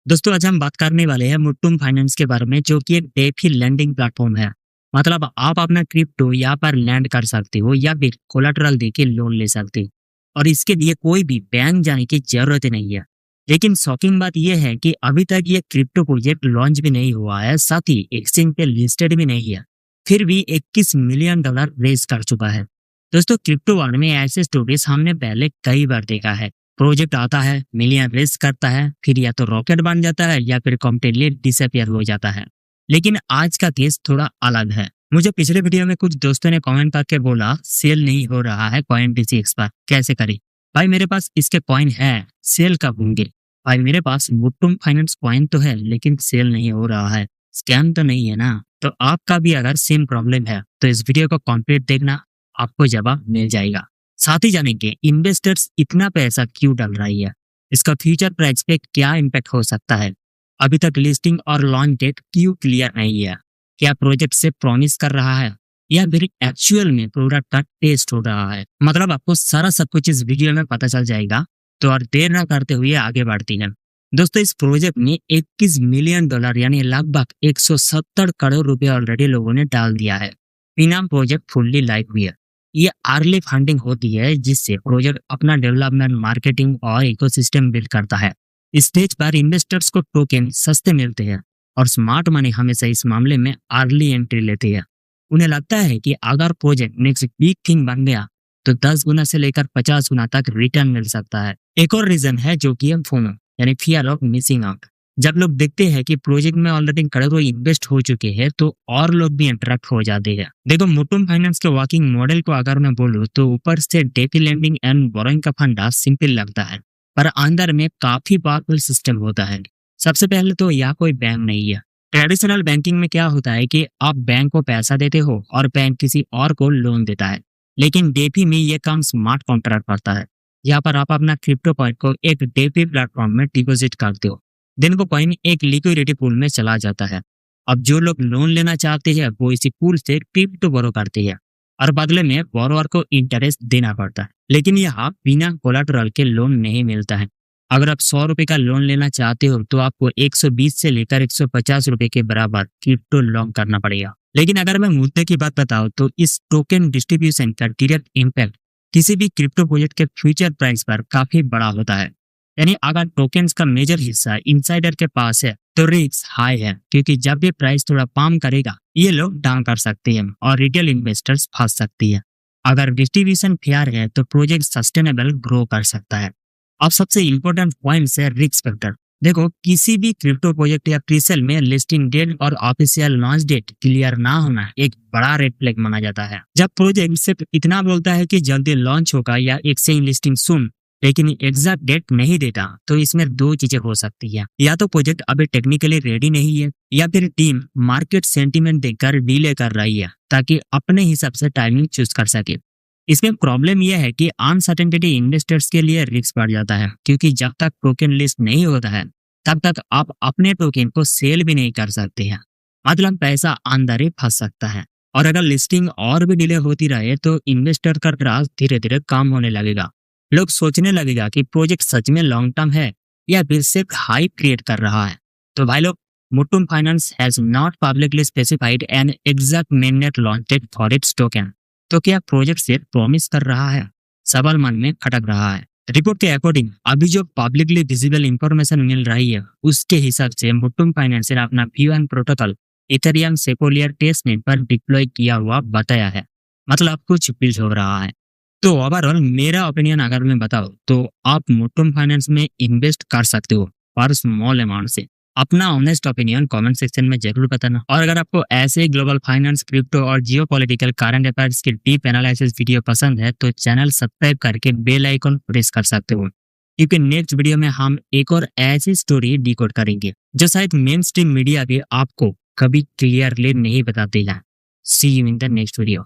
दोस्तों आज हम बात करने वाले हैं मुट्टुम फाइनेंस के बारे में, जो कि एक डेफी लैंडिंग प्लेटफॉर्म है। मतलब आप अपना क्रिप्टो यहाँ पर लैंड कर सकते हो या फिर कोलेटरल देके लोन ले सकते हो, और इसके लिए कोई भी बैंक जाने की जरूरत ही नहीं है। लेकिन शॉकिंग बात यह है कि अभी तक ये क्रिप्टो प्रोजेक्ट लॉन्च भी नहीं हुआ है, साथ ही एक्सचेंज पे लिस्टेड भी नहीं है। फिर भी 21 मिलियन डॉलर रेज कर चुका है। दोस्तों क्रिप्टो वर्ल्ड में ऐसे स्टोरीज हमने पहले कई बार देखा है। प्रोजेक्ट आता है, मिलियन रेस करता है, फिर या तो रॉकेट बन जाता है या फिर कम्प्लीटली डिसअपियर हो जाता है। लेकिन आज का केस थोड़ा अलग है। मुझे पिछले वीडियो में कुछ दोस्तों ने कमेंट करके बोला सेल नहीं हो रहा है कॉइन BCX पर, कैसे करें? भाई मेरे पास इसके कॉइन है, सेल कब होंगे? भाई मेरे पास मुट्टुम फाइनेंस कॉइन तो है, लेकिन सेल नहीं हो रहा है। स्कैम तो नहीं है ना? तो आपका भी अगर सेम प्रॉब्लम है तो इस वीडियो को कंप्लीट देखना, आपको जवाब मिल जाएगा। साथ ही जानेंगे इन्वेस्टर्स इतना पैसा क्यों डाल रही है, इसका फ्यूचर प्राइस पे क्या इम्पैक्ट हो सकता है, अभी तक लिस्टिंग और लॉन्च डेट क्यों क्लियर नहीं है, क्या प्रोजेक्ट से प्रॉमिस कर रहा है या फिर एक्चुअल में प्रोडक्ट का टेस्ट हो रहा है। मतलब आपको सारा सब कुछ इस वीडियो में पता चल जाएगा। तो और देर ना करते हुए आगे बढ़ती हैं। दोस्तों इस प्रोजेक्ट में 21 मिलियन डॉलर यानी लगभग 170 करोड़ रुपए ऑलरेडी लोगों ने डाल दिया है। बिना प्रोजेक्ट फुल्ली लाइव हुई है। ये अर्ली फंडिंग होती है जिससे प्रोजेक्ट अपना डेवलपमेंट, मार्केटिंग और इकोसिस्टम बिल्ड करता है। स्टेज पर इन्वेस्टर्स को टोकन सस्ते मिलते हैं और स्मार्ट मनी हमेशा इस मामले में अर्ली एंट्री लेती है। उन्हें लगता है कि अगर प्रोजेक्ट नेक्स्ट बिग थिंग बन गया तो 10 गुना से लेकर 50 गुना तक रिटर्न मिल सकता है। एक और रीजन है जो कि है फोमो यानी फियर ऑफ मिसिंग आउट। जब लोग देखते हैं कि प्रोजेक्ट में ऑलरेडी करोड़ों इन्वेस्ट हो चुके हैं तो और लोग भी इंटरेक्ट हो जाते हैं। देखो मुट्टुम फाइनेंस के वर्किंग मॉडल को अगर मैं बोलूँ तो ऊपर से डेफी लेंडिंग एंड बोरोइंग का फंडा सिंपल लगता है, पर अंदर में काफी पावरफुल सिस्टम होता है। सबसे पहले तो यह कोई बैंक नहीं है। ट्रेडिशनल बैंकिंग में क्या होता है कि आप बैंक को पैसा देते हो और बैंक किसी और को लोन देता है, लेकिन डेफी में ये काम स्मार्ट कॉन्ट्रैक्ट करता है। यहाँ पर आप अपना क्रिप्टो कॉइन को एक डेफी प्लेटफॉर्म में डिपॉजिट करते हो, दिन को कॉइन एक लिक्विडिटी पूल में चला जाता है। अब जो लोग लोन लेना चाहते हैं वो इसी पूल से क्रिप्टो बोरो करते हैं और बदले में बोरोवर को इंटरेस्ट देना पड़ता है। लेकिन यहाँ बिना कोलेटरल के लोन नहीं मिलता है। अगर आप 100 रुपए का लोन लेना चाहते हो तो आपको 120 से लेकर 150 रुपए के बराबर क्रिप्टो लोन करना पड़ेगा। लेकिन अगर मैं मुद्दे की बात बताऊं तो इस टोकन डिस्ट्रीब्यूशन का डायरेक्ट इम्पैक्ट किसी भी क्रिप्टो प्रोजेक्ट के फ्यूचर प्राइस पर काफी बड़ा होता है। यानी अगर टोकन्स का मेजर हिस्सा इनसाइडर के पास है तो रिस्क हाई है, क्योंकि जब ये प्राइस थोड़ा पम्प करेगा ये लोग डाउन कर सकते हैं और रिटेल इन्वेस्टर्स फंस सकती है। अगर डिस्ट्रीब्यूशन फेयर है तो प्रोजेक्ट सस्टेनेबल ग्रो कर सकता है। अब सबसे इम्पोर्टेंट पॉइंट है रिस्क फैक्टर। देखो किसी भी क्रिप्टो प्रोजेक्ट या प्रीसेल में लिस्टिंग डेट और ऑफिशियल लॉन्च डेट क्लियर ना होना एक बड़ा रेड फ्लैग माना जाता है। जब प्रोजेक्ट सिर्फ इतना बोलता है कि जल्दी लॉन्च होगा या एक्सचेंज लिस्टिंग सुन, लेकिन एग्जैक्ट डेट नहीं देता, तो इसमें दो चीजें हो सकती है। या तो प्रोजेक्ट अभी टेक्निकली रेडी नहीं है या फिर टीम मार्केट सेंटीमेंट देखकर डिले कर रही है ताकि अपने हिसाब से टाइमिंग चूज कर सके। इसमें प्रॉब्लम यह है कि अनसर्टेनिटी इन्वेस्टर्स के लिए रिस्क बढ़ जाता है, क्योंकि जब तक टोकन लिस्ट नहीं होता है तब तक आप अपने टोकन को सेल भी नहीं कर सकते हैं। मतलब पैसा अंदर ही फंस सकता है। और अगर लिस्टिंग और भी डिले होती रहे तो इन्वेस्टर का ट्रस्ट धीरे धीरे कम होने लगेगा। लोग सोचने लगेगा कि प्रोजेक्ट सच में लॉन्ग टर्म है या फिर सिर्फ हाइप क्रिएट कर रहा है। तो भाई लोग, मुट्टुम finance has not publicly specified an exact mainnet launch date for its token. तो क्या प्रोजेक्ट सिर्फ प्रॉमिस कर रहा है? सवाल मन में खटक रहा है। रिपोर्ट के अकॉर्डिंग अभी जो पब्लिकली विजिबल इंफॉर्मेशन मिल रही है उसके हिसाब से मुट्टुम फाइनेंस ने अपना V1 प्रोटोकॉल इथेरियम सेपोलियर टेस्टनेट पर डिप्लॉय किया हुआ बताया है। मतलब कुछ बिल्ड हो रहा है। तो ओवरऑल मेरा ओपिनियन अगर मैं बताऊं तो आप मुट्टुम फाइनेंस में इन्वेस्ट कर सकते हो, पर स्मॉल अमाउंट से। अपना ऑनेस्ट ओपिनियन कमेंट सेक्शन में जरूर बताना। और अगर आपको ऐसे ग्लोबल फाइनेंस, क्रिप्टो और जियो पॉलिटिकल करंट अफेयर्स की डीप एनालिसिस वीडियो पसंद है तो चैनल सब्सक्राइब करके बेल आइकन प्रेस कर सकते हो, क्योंकि नेक्स्ट वीडियो में हम एक और ऐसी स्टोरी डिकोड करेंगे जो शायद मेन स्ट्रीम मीडिया भी आपको कभी क्लियरली नहीं बताते हैं। See you in the next video.